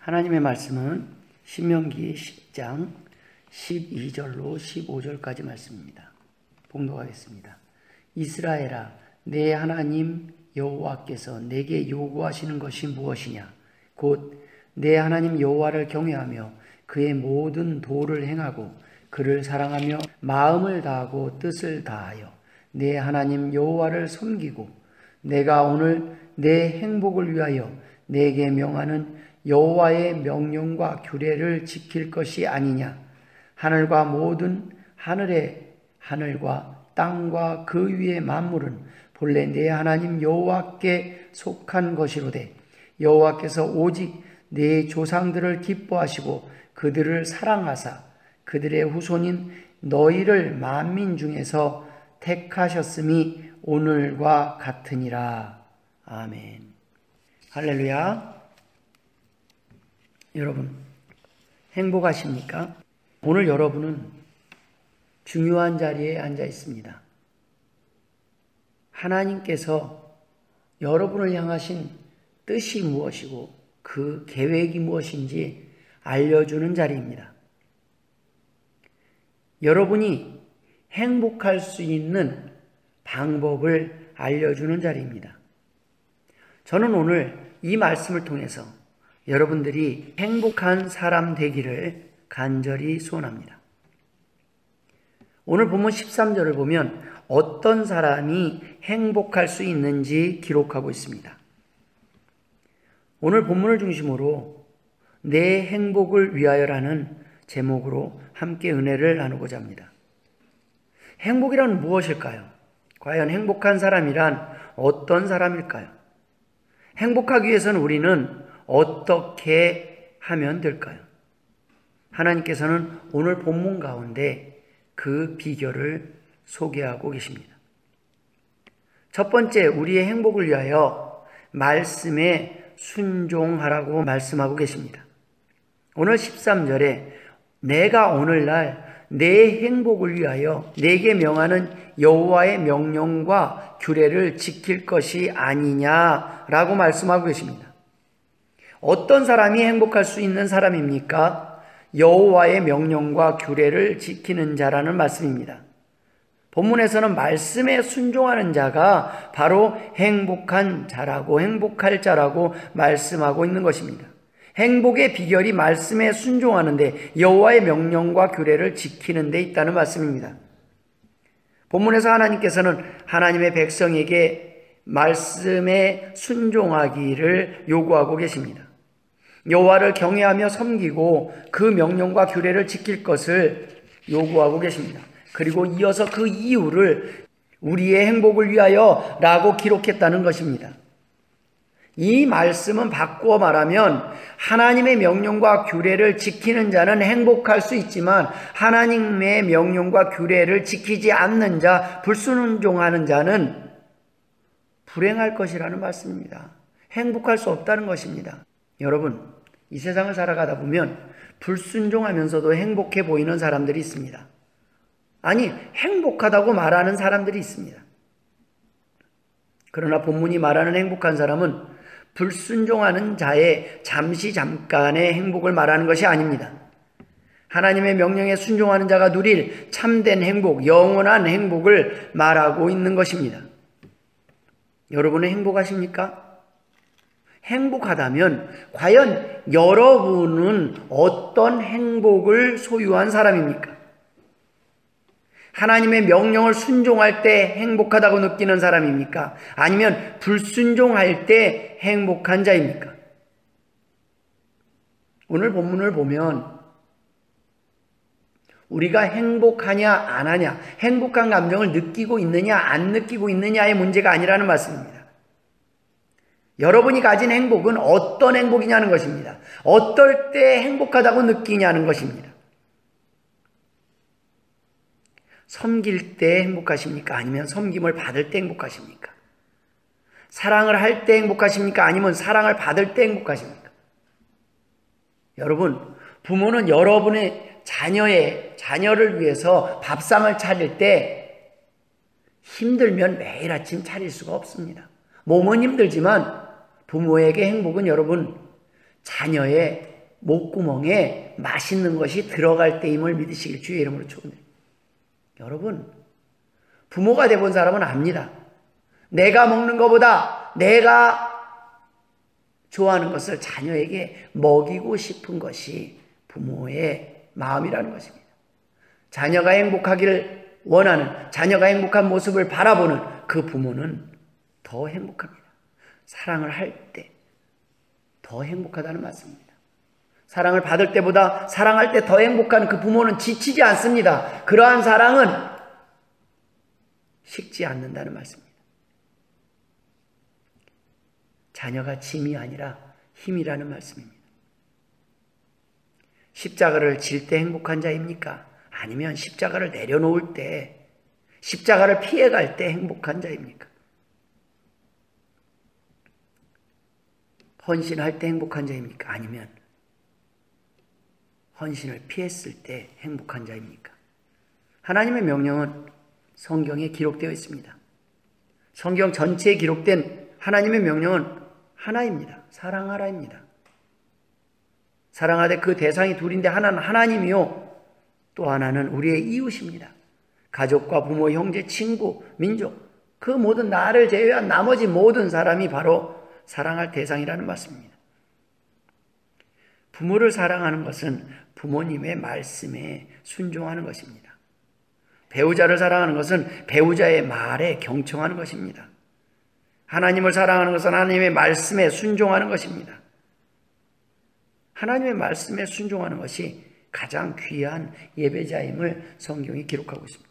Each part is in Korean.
하나님의 말씀은 신명기 10장 12절로 15절까지 말씀입니다. 봉독하겠습니다. 이스라엘아, 내 하나님 여호와께서 내게 요구하시는 것이 무엇이냐? 곧 내 하나님 여호와를 경외하며 그의 모든 도를 행하고 그를 사랑하며 마음을 다하고 뜻을 다하여 내 하나님 여호와를 섬기고 내가 오늘 내 행복을 위하여 내게 명하는 여호와의 명령과 규례를 지킬 것이 아니냐? 하늘과 모든 하늘과 땅과 그 위의 만물은 본래 내 하나님 여호와께 속한 것이로되 여호와께서 오직 내 조상들을 기뻐하시고 그들을 사랑하사 그들의 후손인 너희를 만민 중에서 택하셨음이 오늘과 같으니라. 아멘. 할렐루야. 여러분, 행복하십니까? 오늘 여러분은 중요한 자리에 앉아 있습니다. 하나님께서 여러분을 향하신 뜻이 무엇이고 그 계획이 무엇인지 알려주는 자리입니다. 여러분이 행복할 수 있는 방법을 알려주는 자리입니다. 저는 오늘 이 말씀을 통해서 여러분들이 행복한 사람 되기를 간절히 소원합니다. 오늘 본문 13절을 보면 어떤 사람이 행복할 수 있는지 기록하고 있습니다. 오늘 본문을 중심으로 내 행복을 위하여라는 제목으로 함께 은혜를 나누고자 합니다. 행복이란 무엇일까요? 과연 행복한 사람이란 어떤 사람일까요? 행복하기 위해서는 우리는 어떻게 하면 될까요? 하나님께서는 오늘 본문 가운데 그 비결을 소개하고 계십니다. 첫 번째, 우리의 행복을 위하여 말씀에 순종하라고 말씀하고 계십니다. 오늘 13절에 내가 오늘날 내 행복을 위하여 내게 명하는 여호와의 명령과 규례를 지킬 것이 아니냐라고 말씀하고 계십니다. 어떤 사람이 행복할 수 있는 사람입니까? 여호와의 명령과 규례를 지키는 자라는 말씀입니다. 본문에서는 말씀에 순종하는 자가 바로 행복한 자라고 행복할 자라고 말씀하고 있는 것입니다. 행복의 비결이 말씀에 순종하는데 여호와의 명령과 규례를 지키는 데 있다는 말씀입니다. 본문에서 하나님께서는 하나님의 백성에게 말씀에 순종하기를 요구하고 계십니다. 여호와를 경외하며 섬기고 그 명령과 규례를 지킬 것을 요구하고 계십니다. 그리고 이어서 그 이유를 우리의 행복을 위하여 라고 기록했다는 것입니다. 이 말씀은 바꾸어 말하면 하나님의 명령과 규례를 지키는 자는 행복할 수 있지만 하나님의 명령과 규례를 지키지 않는 자, 불순종하는 자는 불행할 것이라는 말씀입니다. 행복할 수 없다는 것입니다. 여러분, 이 세상을 살아가다 보면 불순종하면서도 행복해 보이는 사람들이 있습니다. 아니, 행복하다고 말하는 사람들이 있습니다. 그러나 본문이 말하는 행복한 사람은 불순종하는 자의 잠깐의 행복을 말하는 것이 아닙니다. 하나님의 명령에 순종하는 자가 누릴 참된 행복, 영원한 행복을 말하고 있는 것입니다. 여러분은 행복하십니까? 행복하다면 과연 여러분은 어떤 행복을 소유한 사람입니까? 하나님의 명령을 순종할 때 행복하다고 느끼는 사람입니까? 아니면 불순종할 때 행복한 자입니까? 오늘 본문을 보면 우리가 행복하냐 안 하냐, 행복한 감정을 느끼고 있느냐 안 느끼고 있느냐의 문제가 아니라는 말씀입니다. 여러분이 가진 행복은 어떤 행복이냐는 것입니다. 어떨 때 행복하다고 느끼냐는 것입니다. 섬길 때 행복하십니까? 아니면 섬김을 받을 때 행복하십니까? 사랑을 할 때 행복하십니까? 아니면 사랑을 받을 때 행복하십니까? 여러분, 부모는 여러분의 자녀를 위해서 밥상을 차릴 때 힘들면 매일 아침 차릴 수가 없습니다. 몸은 힘들지만 부모에게 행복은 여러분 자녀의 목구멍에 맛있는 것이 들어갈 때임을 믿으시길 주의 이름으로 축원드립니다. 여러분, 부모가 돼본 사람은 압니다. 내가 먹는 것보다 내가 좋아하는 것을 자녀에게 먹이고 싶은 것이 부모의 마음이라는 것입니다. 자녀가 행복하기를 원하는, 자녀가 행복한 모습을 바라보는 그 부모는 더 행복합니다. 사랑을 할 때 더 행복하다는 말씀입니다. 사랑을 받을 때보다 사랑할 때 더 행복한 그 부모는 지치지 않습니다. 그러한 사랑은 식지 않는다는 말씀입니다. 자녀가 짐이 아니라 힘이라는 말씀입니다. 십자가를 질 때 행복한 자입니까? 아니면 십자가를 내려놓을 때, 십자가를 피해갈 때 행복한 자입니까? 헌신할 때 행복한 자입니까? 아니면 헌신을 피했을 때 행복한 자입니까? 하나님의 명령은 성경에 기록되어 있습니다. 성경 전체에 기록된 하나님의 명령은 하나입니다. 사랑하라입니다. 사랑하되 그 대상이 둘인데 하나는 하나님이요, 또 하나는 우리의 이웃입니다. 가족과 부모, 형제, 친구, 민족, 그 모든 나를 제외한 나머지 모든 사람이 바로 사랑할 대상이라는 말씀입니다. 부모를 사랑하는 것은 부모님의 말씀에 순종하는 것입니다. 배우자를 사랑하는 것은 배우자의 말에 경청하는 것입니다. 하나님을 사랑하는 것은 하나님의 말씀에 순종하는 것입니다. 하나님의 말씀에 순종하는 것이 가장 귀한 예배자임을 성경이 기록하고 있습니다.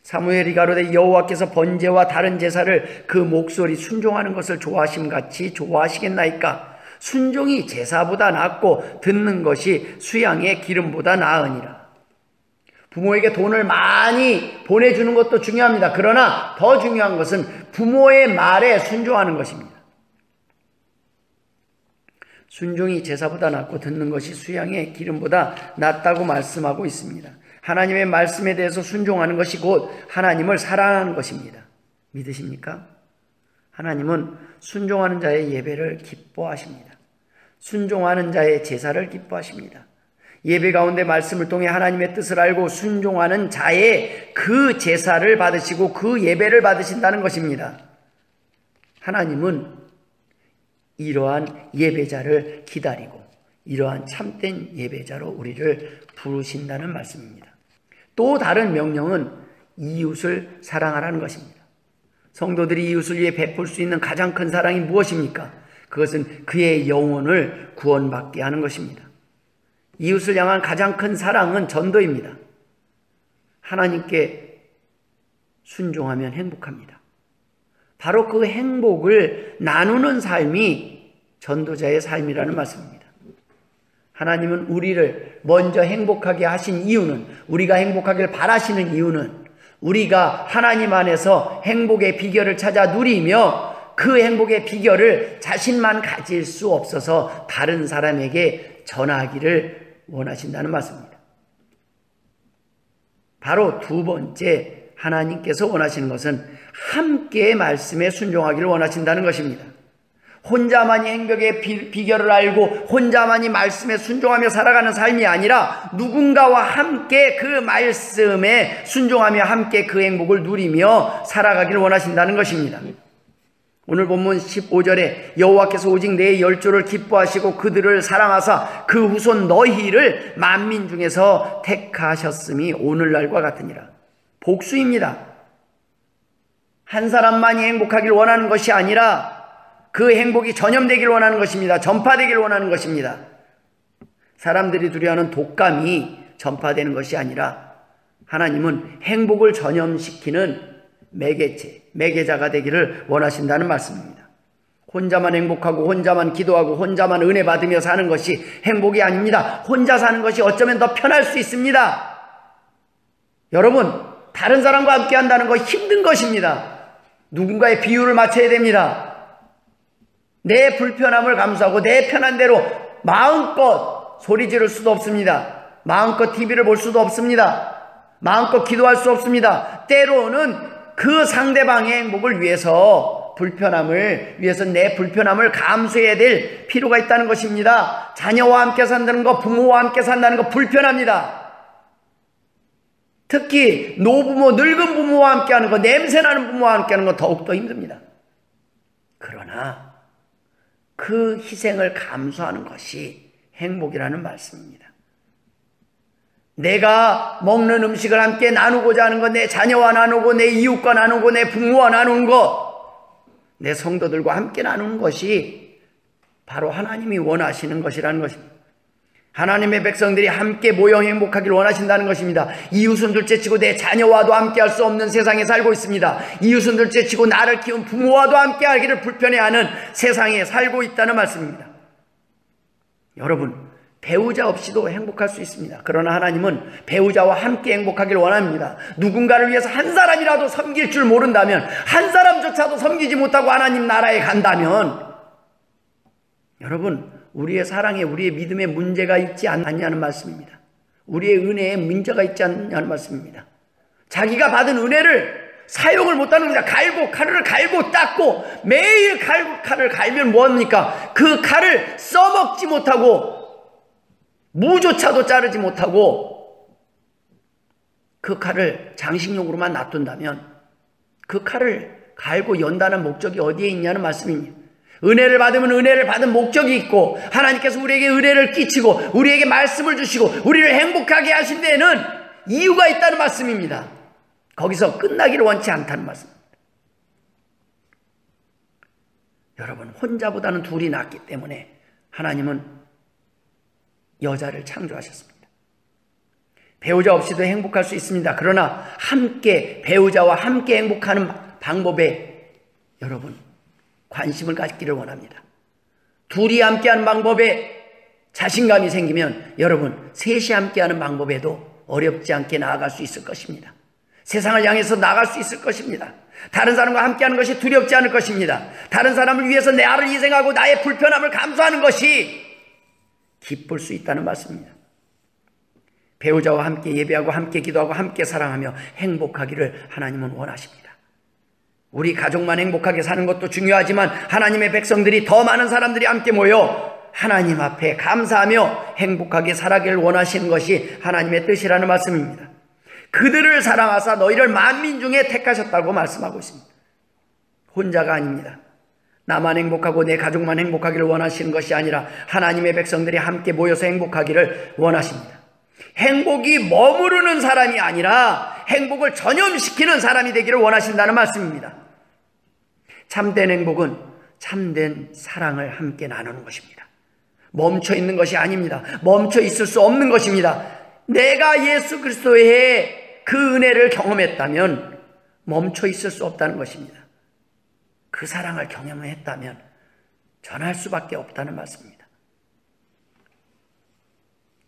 사무엘이 가로되 여호와께서 번제와 다른 제사를 그 목소리 순종하는 것을 좋아하심같이 좋아하시겠나이까? 순종이 제사보다 낫고 듣는 것이 수양의 기름보다 나으니라. 부모에게 돈을 많이 보내주는 것도 중요합니다. 그러나 더 중요한 것은 부모의 말에 순종하는 것입니다. 순종이 제사보다 낫고 듣는 것이 수양의 기름보다 낫다고 말씀하고 있습니다. 하나님의 말씀에 대해서 순종하는 것이 곧 하나님을 사랑하는 것입니다. 믿으십니까? 하나님은 순종하는 자의 예배를 기뻐하십니다. 순종하는 자의 제사를 기뻐하십니다. 예배 가운데 말씀을 통해 하나님의 뜻을 알고 순종하는 자의 그 제사를 받으시고 그 예배를 받으신다는 것입니다. 하나님은 이러한 예배자를 기다리고 이러한 참된 예배자로 우리를 부르신다는 말씀입니다. 또 다른 명령은 이웃을 사랑하라는 것입니다. 성도들이 이웃을 위해 베풀 수 있는 가장 큰 사랑이 무엇입니까? 그것은 그의 영혼을 구원받게 하는 것입니다. 이웃을 향한 가장 큰 사랑은 전도입니다. 하나님께 순종하면 행복합니다. 바로 그 행복을 나누는 삶이 전도자의 삶이라는 말씀입니다. 하나님은 우리를 먼저 행복하게 하신 이유는, 우리가 행복하길 바라시는 이유는 우리가 하나님 안에서 행복의 비결을 찾아 누리며 그 행복의 비결을 자신만 가질 수 없어서 다른 사람에게 전하기를 원하신다는 말씀입니다. 바로 두 번째, 하나님께서 원하시는 것은 함께 말씀에 순종하기를 원하신다는 것입니다. 혼자만이 행복의 비결을 알고 혼자만이 말씀에 순종하며 살아가는 삶이 아니라 누군가와 함께 그 말씀에 순종하며 함께 그 행복을 누리며 살아가기를 원하신다는 것입니다. 오늘 본문 15절에 여호와께서 오직 내 열조를 기뻐하시고 그들을 사랑하사 그 후손 너희를 만민 중에서 택하셨음이 오늘날과 같으니라. 복수입니다. 한 사람만이 행복하길 원하는 것이 아니라 그 행복이 전염되길 원하는 것입니다. 전파되길 원하는 것입니다. 사람들이 두려워하는 독감이 전파되는 것이 아니라 하나님은 행복을 전염시키는 매개자가 되기를 원하신다는 말씀입니다. 혼자만 행복하고 혼자만 기도하고 혼자만 은혜 받으며 사는 것이 행복이 아닙니다. 혼자 사는 것이 어쩌면 더 편할 수 있습니다. 여러분, 다른 사람과 함께 한다는 거 힘든 것입니다. 누군가의 비율을 맞춰야 됩니다. 내 불편함을 감수하고 내 편한 대로 마음껏 소리 지를 수도 없습니다. 마음껏 TV를 볼 수도 없습니다. 마음껏 기도할 수 없습니다. 때로는 그 상대방의 행복을 위해서 불편함을 위해서 내 불편함을 감수해야 될 필요가 있다는 것입니다. 자녀와 함께 산다는 거, 부모와 함께 산다는 거 불편합니다. 특히 노부모, 늙은 부모와 함께 하는 거, 냄새나는 부모와 함께 하는 거 더욱더 힘듭니다. 그러나 그 희생을 감수하는 것이 행복이라는 말씀입니다. 내가 먹는 음식을 함께 나누고자 하는 것, 내 자녀와 나누고 내 이웃과 나누고 내 부모와 나누는 것, 내 성도들과 함께 나누는 것이 바로 하나님이 원하시는 것이라는 것입니다. 하나님의 백성들이 함께 모여 행복하기를 원하신다는 것입니다. 이웃은 둘째치고 내 자녀와도 함께 할 수 없는 세상에 살고 있습니다. 이웃은 둘째치고 나를 키운 부모와도 함께 하기를 불편해하는 세상에 살고 있다는 말씀입니다. 여러분, 배우자 없이도 행복할 수 있습니다. 그러나 하나님은 배우자와 함께 행복하기를 원합니다. 누군가를 위해서 한 사람이라도 섬길 줄 모른다면, 한 사람조차도 섬기지 못하고 하나님 나라에 간다면, 여러분, 우리의 사랑에, 우리의 믿음에 문제가 있지 않냐는 말씀입니다. 우리의 은혜에 문제가 있지 않냐는 말씀입니다. 자기가 받은 은혜를 사용을 못하는 겁니다. 칼을 갈고 닦고 매일 칼을 갈면 뭐합니까? 그 칼을 써먹지 못하고 무조차도 자르지 못하고 그 칼을 장식용으로만 놔둔다면 그 칼을 갈고 연다는 목적이 어디에 있냐는 말씀입니다. 은혜를 받으면 은혜를 받은 목적이 있고 하나님께서 우리에게 은혜를 끼치고 우리에게 말씀을 주시고 우리를 행복하게 하신 데에는 이유가 있다는 말씀입니다. 거기서 끝나기를 원치 않다는 말씀입니다. 여러분, 혼자보다는 둘이 낫기 때문에 하나님은 여자를 창조하셨습니다. 배우자 없이도 행복할 수 있습니다. 그러나 함께, 배우자와 함께 행복하는 방법에 여러분 관심을 갖기를 원합니다. 둘이 함께하는 방법에 자신감이 생기면 여러분 셋이 함께하는 방법에도 어렵지 않게 나아갈 수 있을 것입니다. 세상을 향해서 나아갈 수 있을 것입니다. 다른 사람과 함께하는 것이 두렵지 않을 것입니다. 다른 사람을 위해서 나를 희생하고 나의 불편함을 감수하는 것이 기쁠 수 있다는 말씀입니다. 배우자와 함께 예배하고 함께 기도하고 함께 사랑하며 행복하기를 하나님은 원하십니다. 우리 가족만 행복하게 사는 것도 중요하지만 하나님의 백성들이, 더 많은 사람들이 함께 모여 하나님 앞에 감사하며 행복하게 살아가기를 원하시는 것이 하나님의 뜻이라는 말씀입니다. 그들을 사랑하사 너희를 만민 중에 택하셨다고 말씀하고 있습니다. 혼자가 아닙니다. 나만 행복하고 내 가족만 행복하기를 원하시는 것이 아니라 하나님의 백성들이 함께 모여서 행복하기를 원하십니다. 행복이 머무르는 사람이 아니라 행복을 전염시키는 사람이 되기를 원하신다는 말씀입니다. 참된 행복은 참된 사랑을 함께 나누는 것입니다. 멈춰 있는 것이 아닙니다. 멈춰 있을 수 없는 것입니다. 내가 예수 그리스도의 그 은혜를 경험했다면 멈춰 있을 수 없다는 것입니다. 그 사랑을 경험했다면 전할 수밖에 없다는 말씀입니다.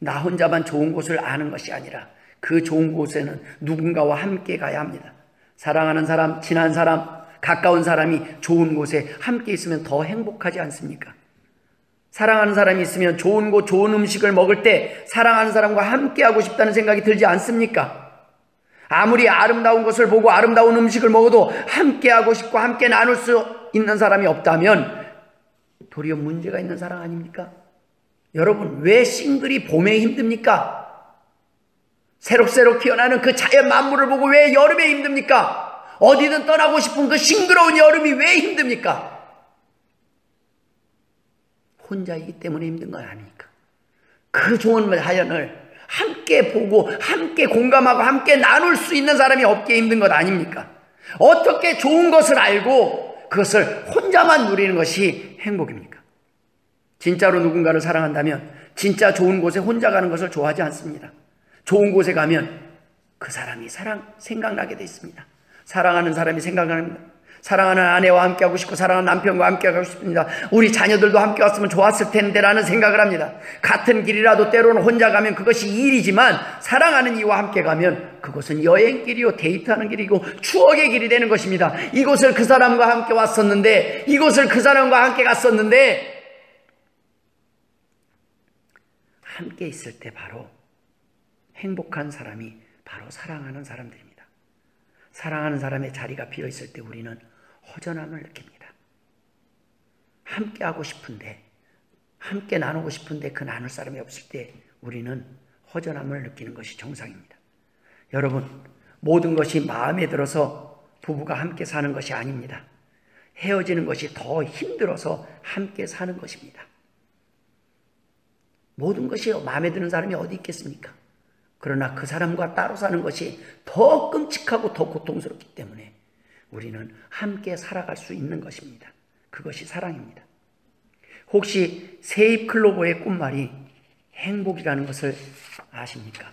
나 혼자만 좋은 곳을 아는 것이 아니라 그 좋은 곳에는 누군가와 함께 가야 합니다. 사랑하는 사람, 친한 사람, 가까운 사람이 좋은 곳에 함께 있으면 더 행복하지 않습니까? 사랑하는 사람이 있으면 좋은 곳, 좋은 음식을 먹을 때 사랑하는 사람과 함께 하고 싶다는 생각이 들지 않습니까? 아무리 아름다운 것을 보고 아름다운 음식을 먹어도 함께 하고 싶고 함께 나눌 수 있는 사람이 없다면 도리어 문제가 있는 사람 아닙니까? 여러분, 왜 싱글이 봄에 힘듭니까? 새록새록 피어나는 그 자연 만물을 보고 왜 여름에 힘듭니까? 어디든 떠나고 싶은 그 싱그러운 여름이 왜 힘듭니까? 혼자이기 때문에 힘든 건 아닙니까? 그 좋은 자연을 함께 보고 함께 공감하고 함께 나눌 수 있는 사람이 없기에 힘든 것 아닙니까? 어떻게 좋은 것을 알고 그것을 혼자만 누리는 것이 행복입니까? 진짜로 누군가를 사랑한다면 진짜 좋은 곳에 혼자 가는 것을 좋아하지 않습니다. 좋은 곳에 가면 그 사람이 생각나게 돼 있습니다. 사랑하는 사람이 생각납니다. 사랑하는 아내와 함께하고 싶고 사랑하는 남편과 함께하고 싶습니다. 우리 자녀들도 함께 왔으면 좋았을 텐데 라는 생각을 합니다. 같은 길이라도 때로는 혼자 가면 그것이 일이지만 사랑하는 이와 함께 가면 그것은 여행길이요, 데이트하는 길이고 추억의 길이 되는 것입니다. 이곳을 그 사람과 함께 왔었는데, 이곳을 그 사람과 함께 갔었는데, 함께 있을 때 바로 행복한 사람이 바로 사랑하는 사람들입니다. 사랑하는 사람의 자리가 비어있을 때 우리는 허전함을 느낍니다. 함께 하고 싶은데, 함께 나누고 싶은데 그 나눌 사람이 없을 때 우리는 허전함을 느끼는 것이 정상입니다. 여러분, 모든 것이 마음에 들어서 부부가 함께 사는 것이 아닙니다. 헤어지는 것이 더 힘들어서 함께 사는 것입니다. 모든 것이 마음에 드는 사람이 어디 있겠습니까? 그러나 그 사람과 따로 사는 것이 더 끔찍하고 더 고통스럽기 때문에 우리는 함께 살아갈 수 있는 것입니다. 그것이 사랑입니다. 혹시 세잎 클로버의 끝말이 행복이라는 것을 아십니까?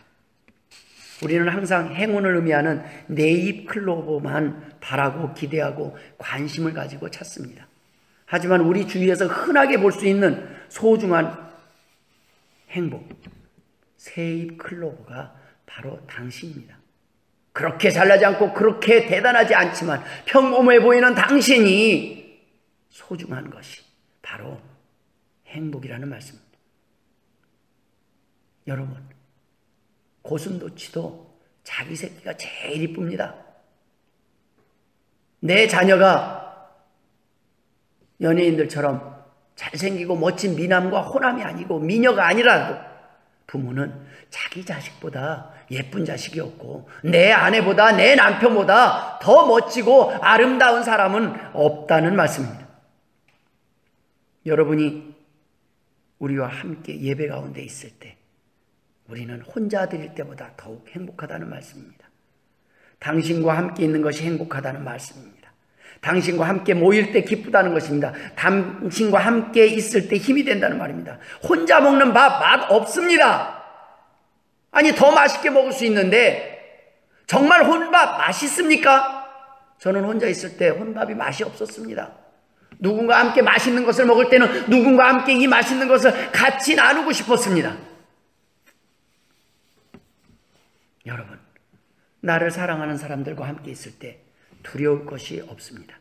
우리는 항상 행운을 의미하는 네잎 클로버만 바라고 기대하고 관심을 가지고 찾습니다. 하지만 우리 주위에서 흔하게 볼 수 있는 소중한 행복, 세잎 클로버가 바로 당신입니다. 그렇게 잘나지 않고 그렇게 대단하지 않지만 평범해 보이는 당신이 소중한 것이 바로 행복이라는 말씀입니다. 여러분, 고슴도치도 자기 새끼가 제일 이쁩니다. 내 자녀가 연예인들처럼 잘생기고 멋진 미남과 호남이 아니고 미녀가 아니라도 부모는 자기 자식보다 예쁜 자식이 없고 내 아내보다 내 남편보다 더 멋지고 아름다운 사람은 없다는 말씀입니다. 여러분이 우리와 함께 예배 가운데 있을 때 우리는 혼자 드릴 때보다 더욱 행복하다는 말씀입니다. 당신과 함께 있는 것이 행복하다는 말씀입니다. 당신과 함께 모일 때 기쁘다는 것입니다. 당신과 함께 있을 때 힘이 된다는 말입니다. 혼자 먹는 밥 맛 없습니다. 아니, 더 맛있게 먹을 수 있는데 정말 혼밥 맛있습니까? 저는 혼자 있을 때 혼밥이 맛이 없었습니다. 누군가 함께 맛있는 것을 먹을 때는 누군가 함께 이 맛있는 것을 같이 나누고 싶었습니다. 여러분, 나를 사랑하는 사람들과 함께 있을 때 두려울 것이 없습니다.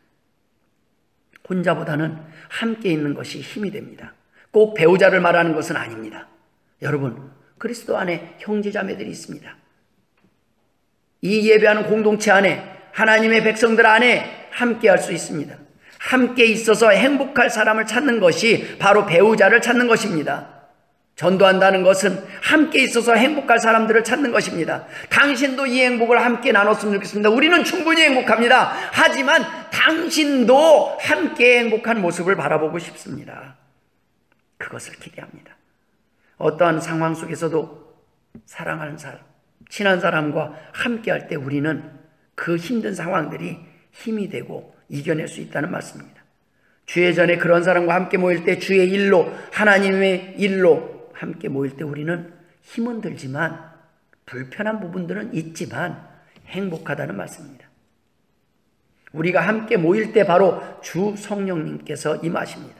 혼자보다는 함께 있는 것이 힘이 됩니다. 꼭 배우자를 말하는 것은 아닙니다. 여러분, 그리스도 안에 형제자매들이 있습니다. 이 예배하는 공동체 안에 하나님의 백성들 안에 함께 할 수 있습니다. 함께 있어서 행복할 사람을 찾는 것이 바로 배우자를 찾는 것입니다. 전도한다는 것은 함께 있어서 행복할 사람들을 찾는 것입니다. 당신도 이 행복을 함께 나눴으면 좋겠습니다. 우리는 충분히 행복합니다. 하지만 당신도 함께 행복한 모습을 바라보고 싶습니다. 그것을 기대합니다. 어떠한 상황 속에서도 사랑하는 사람, 친한 사람과 함께 할 때 우리는 그 힘든 상황들이 힘이 되고 이겨낼 수 있다는 말씀입니다. 주의 전에 그런 사람과 함께 모일 때 주의 일로, 하나님의 일로 함께 모일 때 우리는 힘은 들지만 불편한 부분들은 있지만 행복하다는 말씀입니다. 우리가 함께 모일 때 바로 주 성령님께서 임하십니다.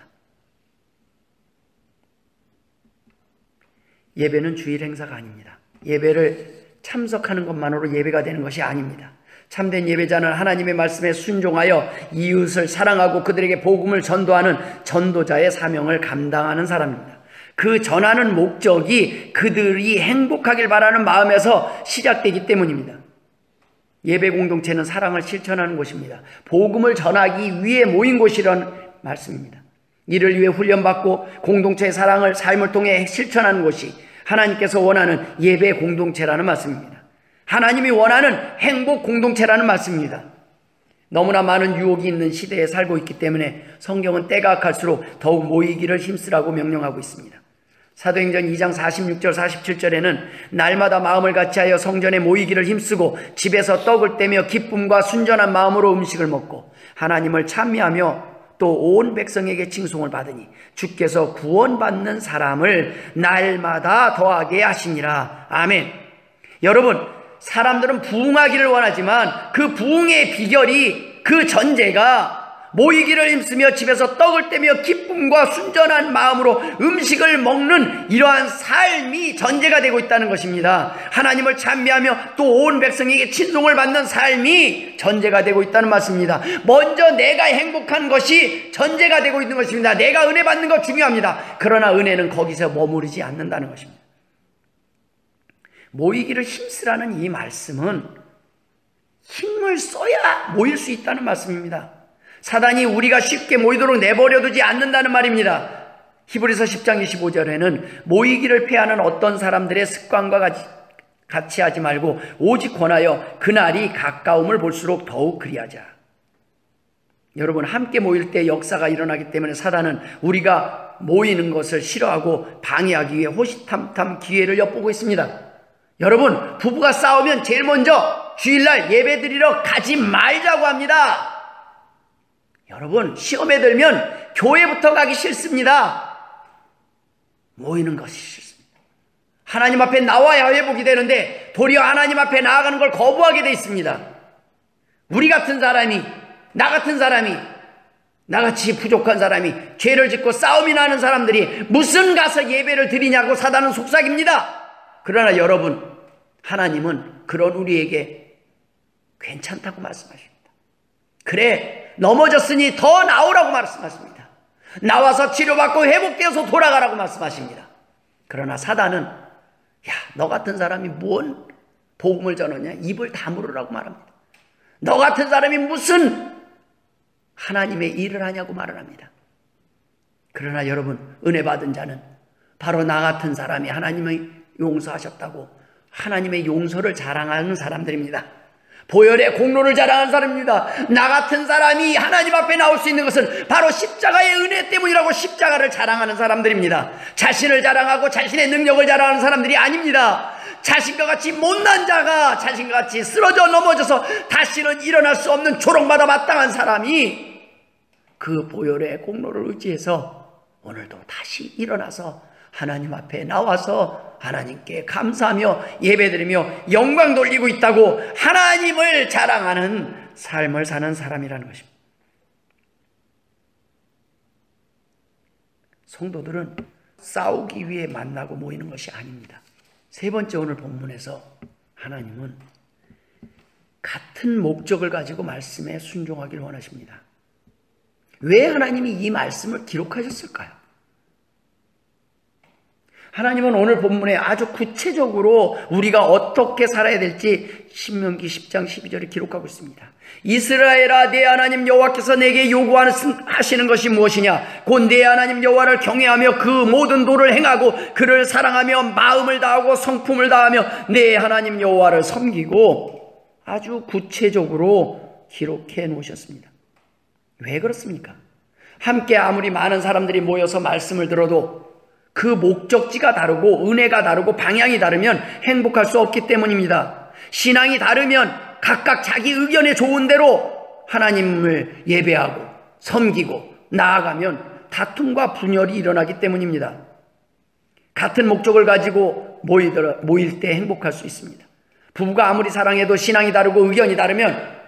예배는 주일 행사가 아닙니다. 예배를 참석하는 것만으로 예배가 되는 것이 아닙니다. 참된 예배자는 하나님의 말씀에 순종하여 이웃을 사랑하고 그들에게 복음을 전도하는 전도자의 사명을 감당하는 사람입니다. 그 전하는 목적이 그들이 행복하길 바라는 마음에서 시작되기 때문입니다. 예배 공동체는 사랑을 실천하는 곳입니다. 복음을 전하기 위해 모인 곳이라는 말씀입니다. 이를 위해 훈련받고 공동체의 사랑을 삶을 통해 실천하는 곳이 하나님께서 원하는 예배 공동체라는 말씀입니다. 하나님이 원하는 행복 공동체라는 말씀입니다. 너무나 많은 유혹이 있는 시대에 살고 있기 때문에 성경은 때가 갈수록 더욱 모이기를 힘쓰라고 명령하고 있습니다. 사도행전 2장 46절 47절에는 날마다 마음을 같이하여 성전에 모이기를 힘쓰고 집에서 떡을 떼며 기쁨과 순전한 마음으로 음식을 먹고 하나님을 찬미하며 또 온 백성에게 칭송을 받으니 주께서 구원받는 사람을 날마다 더하게 하시니라. 아멘. 여러분, 사람들은 부흥하기를 원하지만 그 부흥의 비결이, 그 전제가 모이기를 힘쓰며 집에서 떡을 떼며 기쁨과 순전한 마음으로 음식을 먹는 이러한 삶이 전제가 되고 있다는 것입니다. 하나님을 찬미하며 또 온 백성에게 칭송을 받는 삶이 전제가 되고 있다는 말씀입니다. 먼저 내가 행복한 것이 전제가 되고 있는 것입니다. 내가 은혜 받는 것 중요합니다. 그러나 은혜는 거기서 머무르지 않는다는 것입니다. 모이기를 힘쓰라는 이 말씀은 힘을 써야 모일 수 있다는 말씀입니다. 사단이 우리가 쉽게 모이도록 내버려두지 않는다는 말입니다. 히브리서 10장 25절에는 모이기를 패하는 어떤 사람들의 습관과 같이 하지 말고 오직 권하여 그날이 가까움을 볼수록 더욱 그리하자. 여러분, 함께 모일 때 역사가 일어나기 때문에 사단은 우리가 모이는 것을 싫어하고 방해하기 위해 호시탐탐 기회를 엿보고 있습니다. 여러분, 부부가 싸우면 제일 먼저 주일날 예배드리러 가지 말자고 합니다. 여러분, 시험에 들면 교회부터 가기 싫습니다. 모이는 것이 싫습니다. 하나님 앞에 나와야 회복이 되는데 도리어 하나님 앞에 나아가는 걸 거부하게 돼 있습니다. 우리 같은 사람이, 나 같은 사람이, 나같이 부족한 사람이 죄를 짓고 싸움이 나는 사람들이 무슨 가서 예배를 드리냐고 사단은 속삭입니다. 그러나 여러분, 하나님은 그런 우리에게 괜찮다고 말씀하십니다. 그래, 넘어졌으니 더 나오라고 말씀하십니다. 나와서 치료받고 회복되어서 돌아가라고 말씀하십니다. 그러나 사단은 야, 너 같은 사람이 뭔 복음을 전하냐? 입을 다물으라고 말합니다. 너 같은 사람이 무슨 하나님의 일을 하냐고 말을 합니다. 그러나 여러분, 은혜 받은 자는 바로 나 같은 사람이 하나님의 용서하셨다고 하나님의 용서를 자랑하는 사람들입니다. 보혈의 공로를 자랑하는 사람입니다. 나 같은 사람이 하나님 앞에 나올 수 있는 것은 바로 십자가의 은혜 때문이라고 십자가를 자랑하는 사람들입니다. 자신을 자랑하고 자신의 능력을 자랑하는 사람들이 아닙니다. 자신과 같이 못난 자가 자신과 같이 쓰러져 넘어져서 다시는 일어날 수 없는 조롱받아 마땅한 사람이 그 보혈의 공로를 의지해서 오늘도 다시 일어나서 하나님 앞에 나와서 하나님께 감사하며 예배드리며 영광 돌리고 있다고 하나님을 자랑하는 삶을 사는 사람이라는 것입니다. 성도들은 싸우기 위해 만나고 모이는 것이 아닙니다. 세 번째, 오늘 본문에서 하나님은 같은 목적을 가지고 말씀에 순종하기를 원하십니다. 왜 하나님이 이 말씀을 기록하셨을까요? 하나님은 오늘 본문에 아주 구체적으로 우리가 어떻게 살아야 될지 신명기 10장 12절에 기록하고 있습니다. 이스라엘아, 내 하나님 여호와께서 내게 요구하시는 것이 무엇이냐? 곧 내 하나님 여호와를 경외하며 그 모든 도를 행하고 그를 사랑하며 마음을 다하고 성품을 다하며 내 하나님 여호와를 섬기고, 아주 구체적으로 기록해 놓으셨습니다. 왜 그렇습니까? 함께 아무리 많은 사람들이 모여서 말씀을 들어도 그 목적지가 다르고 은혜가 다르고 방향이 다르면 행복할 수 없기 때문입니다. 신앙이 다르면 각각 자기 의견에 좋은 대로 하나님을 예배하고 섬기고 나아가면 다툼과 분열이 일어나기 때문입니다. 같은 목적을 가지고 모일 때 행복할 수 있습니다. 부부가 아무리 사랑해도 신앙이 다르고 의견이 다르면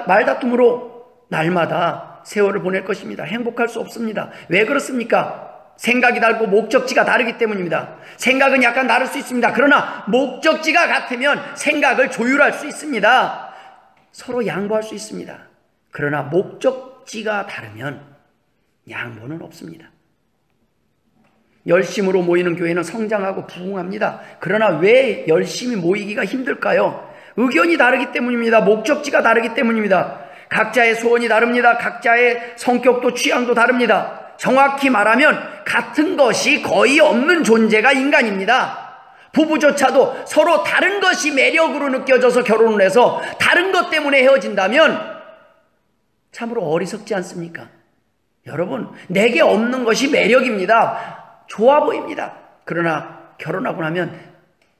말다툼으로 날마다 세월을 보낼 것입니다. 행복할 수 없습니다. 왜 그렇습니까? 생각이 다르고 목적지가 다르기 때문입니다. 생각은 약간 다를 수 있습니다. 그러나 목적지가 같으면 생각을 조율할 수 있습니다. 서로 양보할 수 있습니다. 그러나 목적지가 다르면 양보는 없습니다. 열심으로 모이는 교회는 성장하고 부흥합니다. 그러나 왜 열심히 모이기가 힘들까요? 의견이 다르기 때문입니다. 목적지가 다르기 때문입니다. 각자의 소원이 다릅니다. 각자의 성격도 취향도 다릅니다. 정확히 말하면 같은 것이 거의 없는 존재가 인간입니다. 부부조차도 서로 다른 것이 매력으로 느껴져서 결혼을 해서 다른 것 때문에 헤어진다면 참으로 어리석지 않습니까? 여러분, 내게 없는 것이 매력입니다. 좋아 보입니다. 그러나 결혼하고 나면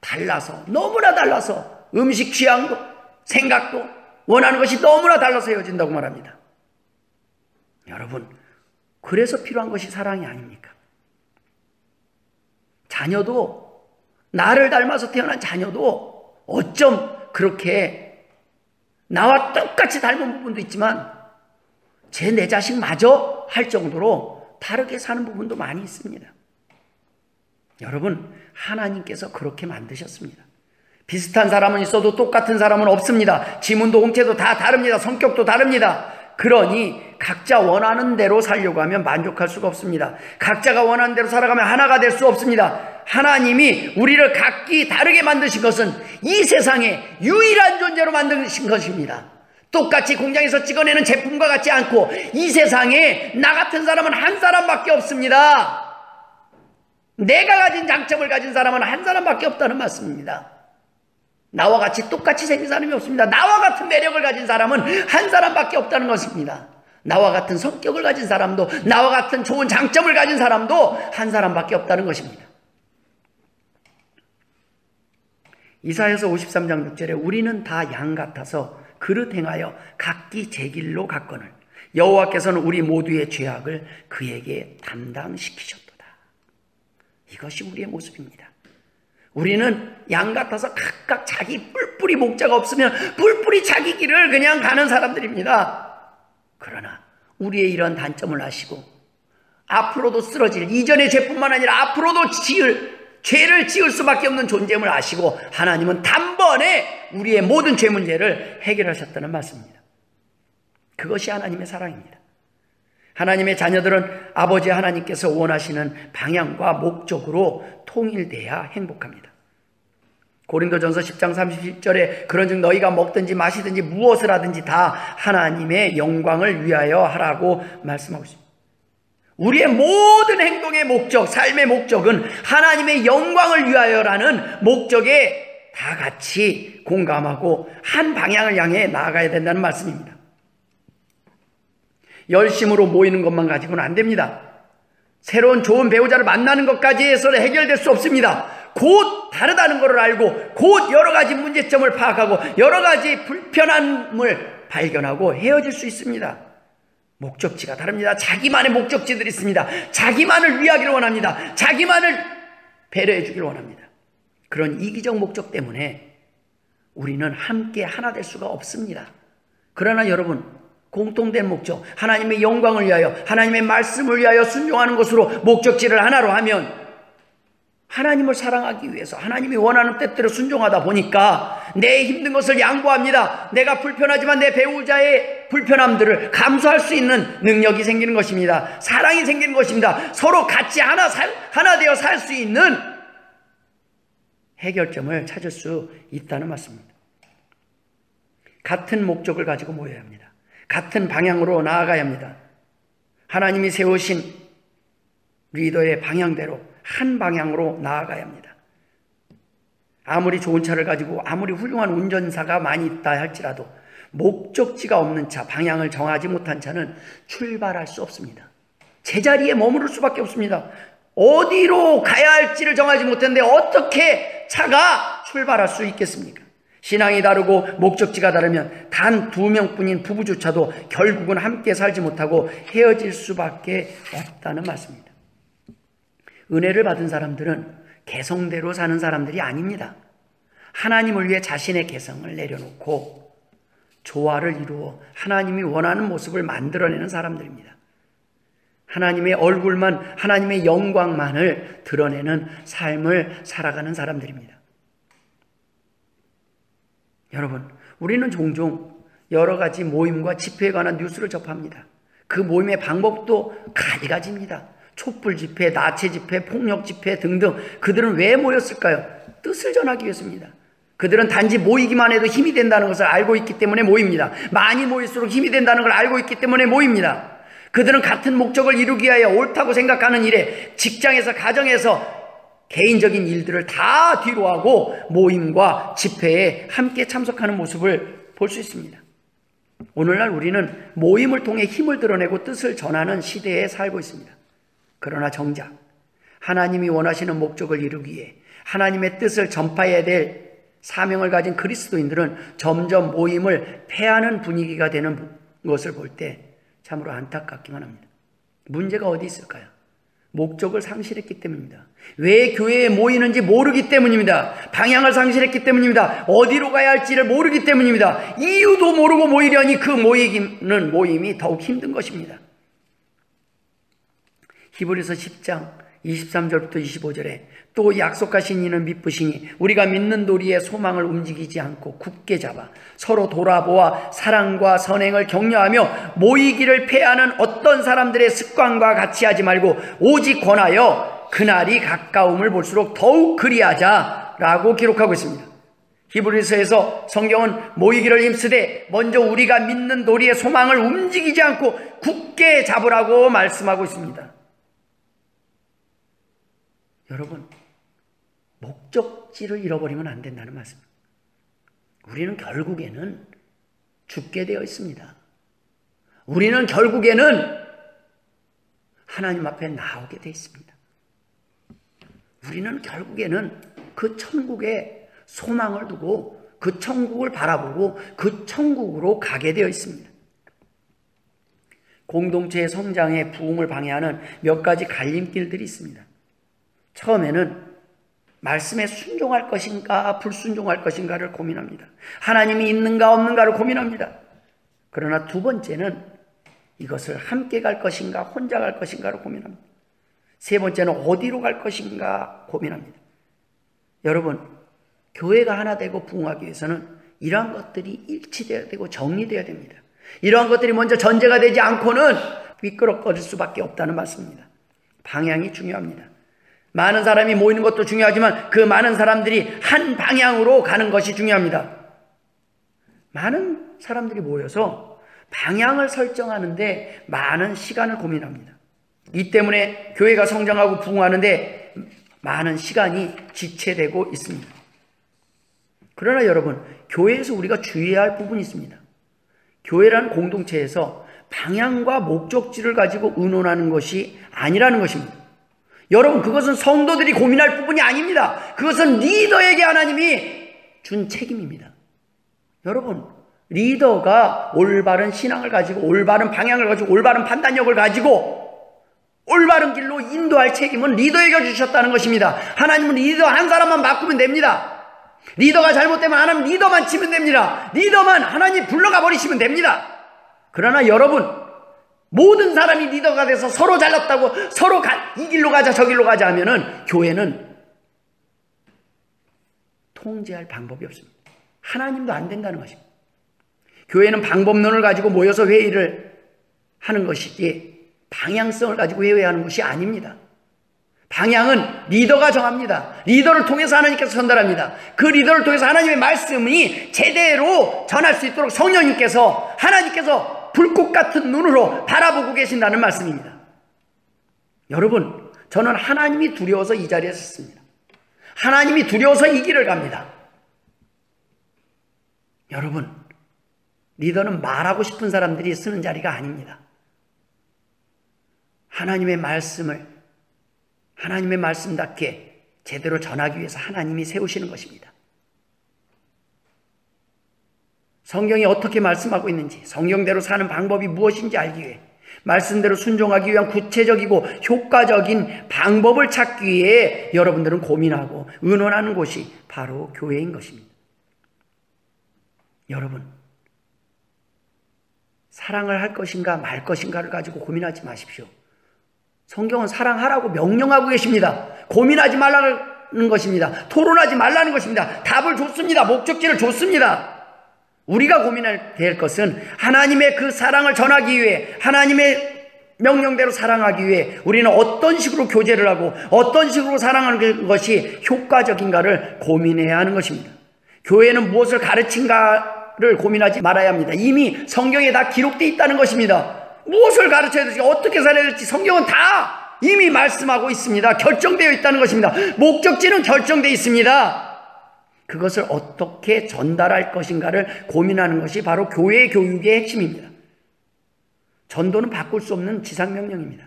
달라서, 너무나 달라서, 음식 취향도 생각도 원하는 것이 너무나 달라서 헤어진다고 말합니다. 여러분, 그래서 필요한 것이 사랑이 아닙니까? 자녀도, 나를 닮아서 태어난 자녀도 어쩜 그렇게 나와 똑같이 닮은 부분도 있지만 내 자식마저 할 정도로 다르게 사는 부분도 많이 있습니다. 여러분, 하나님께서 그렇게 만드셨습니다. 비슷한 사람은 있어도 똑같은 사람은 없습니다. 지문도 홍채도 다 다릅니다. 성격도 다릅니다. 그러니 각자 원하는 대로 살려고 하면 만족할 수가 없습니다. 각자가 원하는 대로 살아가면 하나가 될 수 없습니다. 하나님이 우리를 각기 다르게 만드신 것은 이 세상에 유일한 존재로 만드신 것입니다. 똑같이 공장에서 찍어내는 제품과 같지 않고 이 세상에 나 같은 사람은 한 사람밖에 없습니다. 내가 가진 장점을 가진 사람은 한 사람밖에 없다는 말씀입니다. 나와 같이 똑같이 생긴 사람이 없습니다. 나와 같은 매력을 가진 사람은 한 사람밖에 없다는 것입니다. 나와 같은 성격을 가진 사람도, 나와 같은 좋은 장점을 가진 사람도 한 사람밖에 없다는 것입니다. 이사야서 53장 6절에 우리는 다 양 같아서 그릇 행하여 각기 제 길로 갔거늘 여호와께서는 우리 모두의 죄악을 그에게 담당시키셨도다. 이것이 우리의 모습입니다. 우리는 양 같아서 각각 자기 뿔뿔이 목자가 없으면 뿔뿔이 자기 길을 그냥 가는 사람들입니다. 그러나 우리의 이런 단점을 아시고 앞으로도 쓰러질, 이전의 죄뿐만 아니라 앞으로도 죄를 지을 수밖에 없는 존재임을 아시고 하나님은 단번에 우리의 모든 죄 문제를 해결하셨다는 말씀입니다. 그것이 하나님의 사랑입니다. 하나님의 자녀들은 아버지 하나님께서 원하시는 방향과 목적으로 통일돼야 행복합니다. 고린도전서 10장 30절에 그런즉 너희가 먹든지 마시든지 무엇을 하든지 다 하나님의 영광을 위하여 하라고 말씀하고 있습니다. 우리의 모든 행동의 목적, 삶의 목적은 하나님의 영광을 위하여라는 목적에 다 같이 공감하고 한 방향을 향해 나아가야 된다는 말씀입니다. 열심으로 모이는 것만 가지고는 안 됩니다. 새로운 좋은 배우자를 만나는 것까지 해서는 해결될 수 없습니다. 곧 다르다는 것을 알고 곧 여러 가지 문제점을 파악하고 여러 가지 불편함을 발견하고 헤어질 수 있습니다. 목적지가 다릅니다. 자기만의 목적지들이 있습니다. 자기만을 위하기를 원합니다. 자기만을 배려해 주기를 원합니다. 그런 이기적 목적 때문에 우리는 함께 하나 될 수가 없습니다. 그러나 여러분, 공통된 목적, 하나님의 영광을 위하여, 하나님의 말씀을 위하여 순종하는 것으로 목적지를 하나로 하면 하나님을 사랑하기 위해서 하나님이 원하는 뜻대로 순종하다 보니까 내 힘든 것을 양보합니다. 내가 불편하지만 내 배우자의 불편함들을 감수할 수 있는 능력이 생기는 것입니다. 사랑이 생기는 것입니다. 서로 같이 하나 되어 살 수 있는 해결점을 찾을 수 있다는 말씀입니다. 같은 목적을 가지고 모여야 합니다. 같은 방향으로 나아가야 합니다. 하나님이 세우신 리더의 방향대로 한 방향으로 나아가야 합니다. 아무리 좋은 차를 가지고 아무리 훌륭한 운전사가 많이 있다 할지라도 목적지가 없는 차, 방향을 정하지 못한 차는 출발할 수 없습니다. 제자리에 머무를 수밖에 없습니다. 어디로 가야 할지를 정하지 못했는데 어떻게 차가 출발할 수 있겠습니까? 신앙이 다르고 목적지가 다르면 단 2명뿐인 부부조차도 결국은 함께 살지 못하고 헤어질 수밖에 없다는 말씀입니다. 은혜를 받은 사람들은 개성대로 사는 사람들이 아닙니다. 하나님을 위해 자신의 개성을 내려놓고 조화를 이루어 하나님이 원하는 모습을 만들어내는 사람들입니다. 하나님의 얼굴만, 하나님의 영광만을 드러내는 삶을 살아가는 사람들입니다. 여러분, 우리는 종종 여러 가지 모임과 집회에 관한 뉴스를 접합니다. 그 모임의 방법도 가지가지입니다. 촛불 집회, 나체 집회, 폭력 집회 등등. 그들은 왜 모였을까요? 뜻을 전하기 위해서입니다. 그들은 단지 모이기만 해도 힘이 된다는 것을 알고 있기 때문에 모입니다. 많이 모일수록 힘이 된다는 걸 알고 있기 때문에 모입니다. 그들은 같은 목적을 이루기 위하여 옳다고 생각하는 일에 직장에서, 가정에서 개인적인 일들을 다 뒤로하고 모임과 집회에 함께 참석하는 모습을 볼 수 있습니다. 오늘날 우리는 모임을 통해 힘을 드러내고 뜻을 전하는 시대에 살고 있습니다. 그러나 정작 하나님이 원하시는 목적을 이루기 위해 하나님의 뜻을 전파해야 될 사명을 가진 그리스도인들은 점점 모임을 폐하는 분위기가 되는 것을 볼 때 참으로 안타깝기만 합니다. 문제가 어디 있을까요? 목적을 상실했기 때문입니다. 왜 교회에 모이는지 모르기 때문입니다. 방향을 상실했기 때문입니다. 어디로 가야 할지를 모르기 때문입니다. 이유도 모르고 모이려니 그 모임이 더욱 힘든 것입니다. 히브리서 10장 23절부터 25절에 또 약속하신 이는 미쁘시니 우리가 믿는 도리에 소망을 움직이지 않고 굳게 잡아 서로 돌아보아 사랑과 선행을 격려하며 모이기를 폐하는 어떤 사람들의 습관과 같이 하지 말고 오직 권하여 그날이 가까움을 볼수록 더욱 그리하자라고 기록하고 있습니다. 히브리서에서 성경은 모이기를 힘쓰되 먼저 우리가 믿는 도리의 소망을 움직이지 않고 굳게 잡으라고 말씀하고 있습니다. 여러분, 목적지를 잃어버리면 안 된다는 말씀입니다. 우리는 결국에는 죽게 되어 있습니다. 우리는 결국에는 하나님 앞에 나오게 되어 있습니다. 우리는 결국에는 그 천국에 소망을 두고 그 천국을 바라보고 그 천국으로 가게 되어 있습니다. 공동체의 성장에 부흥을 방해하는 몇 가지 갈림길들이 있습니다. 처음에는 말씀에 순종할 것인가 불순종할 것인가를 고민합니다. 하나님이 있는가 없는가를 고민합니다. 그러나 두 번째는 이것을 함께 갈 것인가 혼자 갈 것인가를 고민합니다. 세 번째는 어디로 갈 것인가 고민합니다. 여러분, 교회가 하나 되고 부흥하기 위해서는 이러한 것들이 일치되어야 되고 정리되어야 됩니다. 이러한 것들이 먼저 전제가 되지 않고는 미끄러질 수밖에 없다는 말씀입니다. 방향이 중요합니다. 많은 사람이 모이는 것도 중요하지만 그 많은 사람들이 한 방향으로 가는 것이 중요합니다. 많은 사람들이 모여서 방향을 설정하는데 많은 시간을 고민합니다. 이 때문에 교회가 성장하고 부흥하는데 많은 시간이 지체되고 있습니다. 그러나 여러분, 교회에서 우리가 주의해야 할 부분이 있습니다. 교회라는 공동체에서 방향과 목적지를 가지고 의논하는 것이 아니라는 것입니다. 여러분, 그것은 성도들이 고민할 부분이 아닙니다. 그것은 리더에게 하나님이 준 책임입니다. 여러분, 리더가 올바른 신앙을 가지고 올바른 방향을 가지고 올바른 판단력을 가지고 올바른 길로 인도할 책임은 리더에게 주셨다는 것입니다. 하나님은 리더 한 사람만 바꾸면 됩니다. 리더가 잘못되면 하나님 리더만 치면 됩니다. 리더만 하나님 불러가 버리시면 됩니다. 그러나 여러분, 모든 사람이 리더가 돼서 서로 잘났다고 서로 이 길로 가자 저 길로 가자 하면은 교회는 통제할 방법이 없습니다. 하나님도 안 된다는 것입니다. 교회는 방법론을 가지고 모여서 회의를 하는 것이지 방향성을 가지고 회의하는 것이 아닙니다. 방향은 리더가 정합니다. 리더를 통해서 하나님께서 전달합니다. 그 리더를 통해서 하나님의 말씀이 제대로 전할 수 있도록 성령님께서 하나님께서 불꽃 같은 눈으로 바라보고 계신다는 말씀입니다. 여러분, 저는 하나님이 두려워서 이 자리에 섰습니다. 하나님이 두려워서 이 길을 갑니다. 여러분, 리더는 말하고 싶은 사람들이 쓰는 자리가 아닙니다. 하나님의 말씀을 하나님의 말씀답게 제대로 전하기 위해서 하나님이 세우시는 것입니다. 성경이 어떻게 말씀하고 있는지, 성경대로 사는 방법이 무엇인지 알기 위해, 말씀대로 순종하기 위한 구체적이고 효과적인 방법을 찾기 위해 여러분들은 고민하고 의논하는 곳이 바로 교회인 것입니다. 여러분, 사랑을 할 것인가 말 것인가를 가지고 고민하지 마십시오. 성경은 사랑하라고 명령하고 계십니다. 고민하지 말라는 것입니다. 토론하지 말라는 것입니다. 답을 줬습니다. 목적지를 줬습니다. 우리가 고민해야 될 것은 하나님의 그 사랑을 전하기 위해, 하나님의 명령대로 사랑하기 위해 우리는 어떤 식으로 교제를 하고 어떤 식으로 사랑하는 것이 효과적인가를 고민해야 하는 것입니다. 교회는 무엇을 가르친가를 고민하지 말아야 합니다. 이미 성경에 다 기록되어 있다는 것입니다. 무엇을 가르쳐야 될지, 어떻게 살아야 될지 성경은 다 이미 말씀하고 있습니다. 결정되어 있다는 것입니다. 목적지는 결정되어 있습니다. 그것을 어떻게 전달할 것인가를 고민하는 것이 바로 교회 교육의 핵심입니다. 전도는 바꿀 수 없는 지상명령입니다.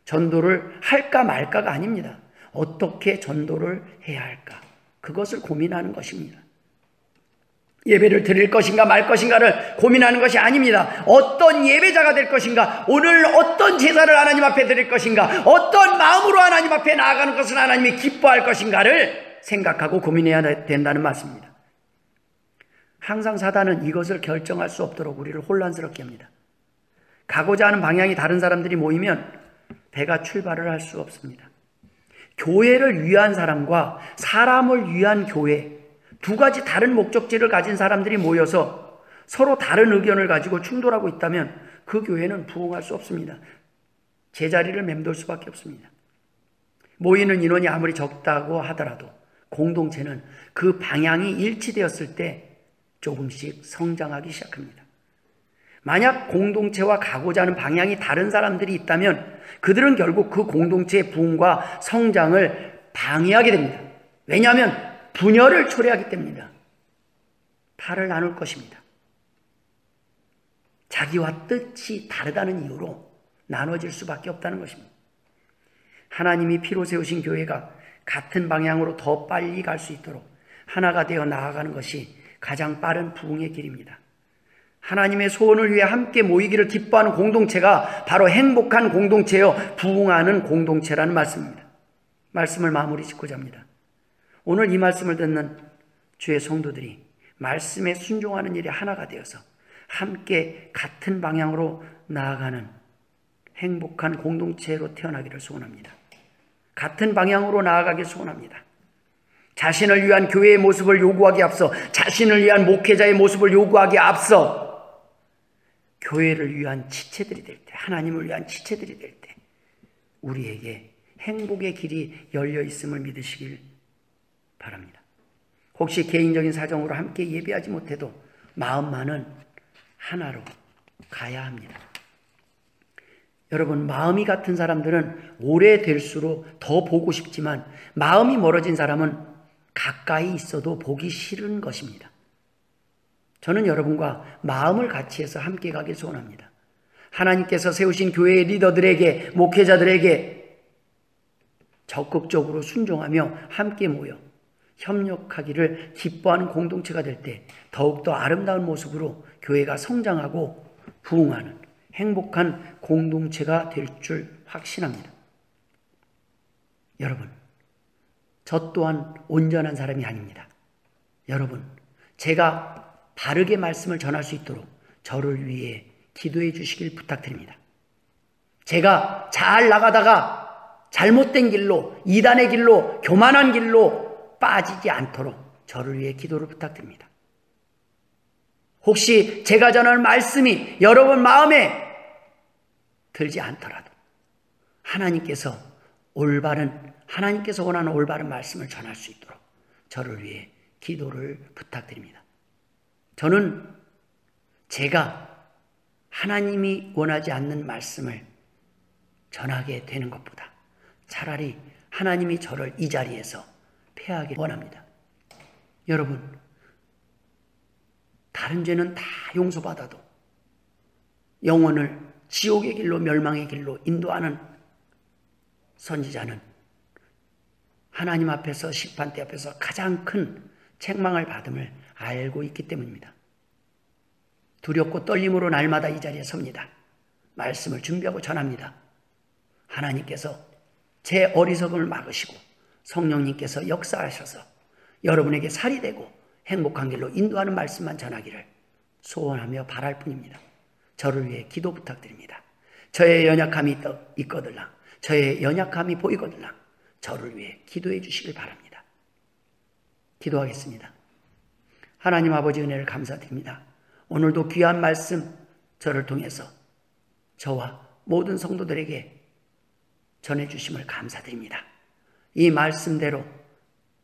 전도를 할까 말까가 아닙니다. 어떻게 전도를 해야 할까? 그것을 고민하는 것입니다. 예배를 드릴 것인가 말 것인가를 고민하는 것이 아닙니다. 어떤 예배자가 될 것인가, 오늘 어떤 제사를 하나님 앞에 드릴 것인가, 어떤 마음으로 하나님 앞에 나아가는 것을 하나님이 기뻐할 것인가를 생각하고 고민해야 된다는 말씀입니다. 항상 사단은 이것을 결정할 수 없도록 우리를 혼란스럽게 합니다. 가고자 하는 방향이 다른 사람들이 모이면 배가 출발을 할 수 없습니다. 교회를 위한 사람과 사람을 위한 교회, 두 가지 다른 목적지를 가진 사람들이 모여서 서로 다른 의견을 가지고 충돌하고 있다면 그 교회는 부흥할 수 없습니다. 제자리를 맴돌 수밖에 없습니다. 모이는 인원이 아무리 적다고 하더라도 공동체는 그 방향이 일치되었을 때 조금씩 성장하기 시작합니다. 만약 공동체와 가고자 하는 방향이 다른 사람들이 있다면 그들은 결국 그 공동체의 부흥과 성장을 방해하게 됩니다. 왜냐하면 분열을 초래하기 때문입니다. 팔을 나눌 것입니다. 자기와 뜻이 다르다는 이유로 나눠질 수밖에 없다는 것입니다. 하나님이 피로 세우신 교회가 같은 방향으로 더 빨리 갈 수 있도록 하나가 되어 나아가는 것이 가장 빠른 부흥의 길입니다. 하나님의 소원을 위해 함께 모이기를 기뻐하는 공동체가 바로 행복한 공동체여 부흥하는 공동체라는 말씀입니다. 말씀을 마무리 짓고자 합니다. 오늘 이 말씀을 듣는 주의 성도들이 말씀에 순종하는 일에 하나가 되어서 함께 같은 방향으로 나아가는 행복한 공동체로 태어나기를 소원합니다. 같은 방향으로 나아가길 소원합니다. 자신을 위한 교회의 모습을 요구하기에 앞서 자신을 위한 목회자의 모습을 요구하기에 앞서 교회를 위한 지체들이 될 때, 하나님을 위한 지체들이 될 때 우리에게 행복의 길이 열려 있음을 믿으시길 바랍니다. 혹시 개인적인 사정으로 함께 예배하지 못해도 마음만은 하나로 가야 합니다. 여러분, 마음이 같은 사람들은 오래될수록 더 보고 싶지만 마음이 멀어진 사람은 가까이 있어도 보기 싫은 것입니다. 저는 여러분과 마음을 같이 해서 함께 가길 소원합니다. 하나님께서 세우신 교회의 리더들에게, 목회자들에게 적극적으로 순종하며 함께 모여 협력하기를 기뻐하는 공동체가 될 때 더욱더 아름다운 모습으로 교회가 성장하고 부흥하는 행복한 공동체가 될 줄 확신합니다. 여러분, 저 또한 온전한 사람이 아닙니다. 여러분, 제가 바르게 말씀을 전할 수 있도록 저를 위해 기도해 주시길 부탁드립니다. 제가 잘 나가다가 잘못된 길로, 이단의 길로, 교만한 길로 빠지지 않도록 저를 위해 기도를 부탁드립니다. 혹시 제가 전하는 말씀이 여러분 마음에 들지 않더라도 하나님께서 원하는 올바른 말씀을 전할 수 있도록 저를 위해 기도를 부탁드립니다. 저는 제가 하나님이 원하지 않는 말씀을 전하게 되는 것보다 차라리 하나님이 저를 이 자리에서 폐하길 원합니다. 여러분, 다른 죄는 다 용서받아도 영혼을 지옥의 길로, 멸망의 길로 인도하는 선지자는 하나님 앞에서, 심판대 앞에서 가장 큰 책망을 받음을 알고 있기 때문입니다. 두렵고 떨림으로 날마다 이 자리에 섭니다. 말씀을 준비하고 전합니다. 하나님께서 제 어리석음을 막으시고 성령님께서 역사하셔서 여러분에게 살이 되고 행복한 길로 인도하는 말씀만 전하기를 소원하며 바랄 뿐입니다. 저를 위해 기도 부탁드립니다. 저의 연약함이 있거들랑, 저의 연약함이 보이거들랑 저를 위해 기도해 주시길 바랍니다. 기도하겠습니다. 하나님 아버지, 은혜를 감사드립니다. 오늘도 귀한 말씀 저를 통해서 저와 모든 성도들에게 전해주심을 감사드립니다. 이 말씀대로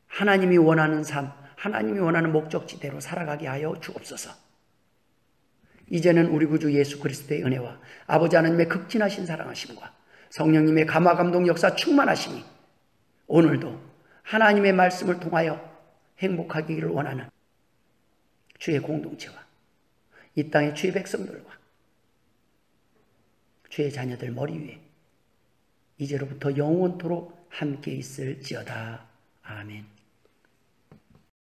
하나님이 원하는 삶, 하나님이 원하는 목적지대로 살아가게 하여 주옵소서. 이제는 우리 구주 예수 그리스도의 은혜와 아버지 하나님의 극진하신 사랑하심과 성령님의 감화 감동 역사 충만하심이 오늘도 하나님의 말씀을 통하여 행복하기를 원하는 주의 공동체와 이 땅의 주의 백성들과 주의 자녀들 머리 위에 이제로부터 영원토록 함께 있을지어다. 아멘.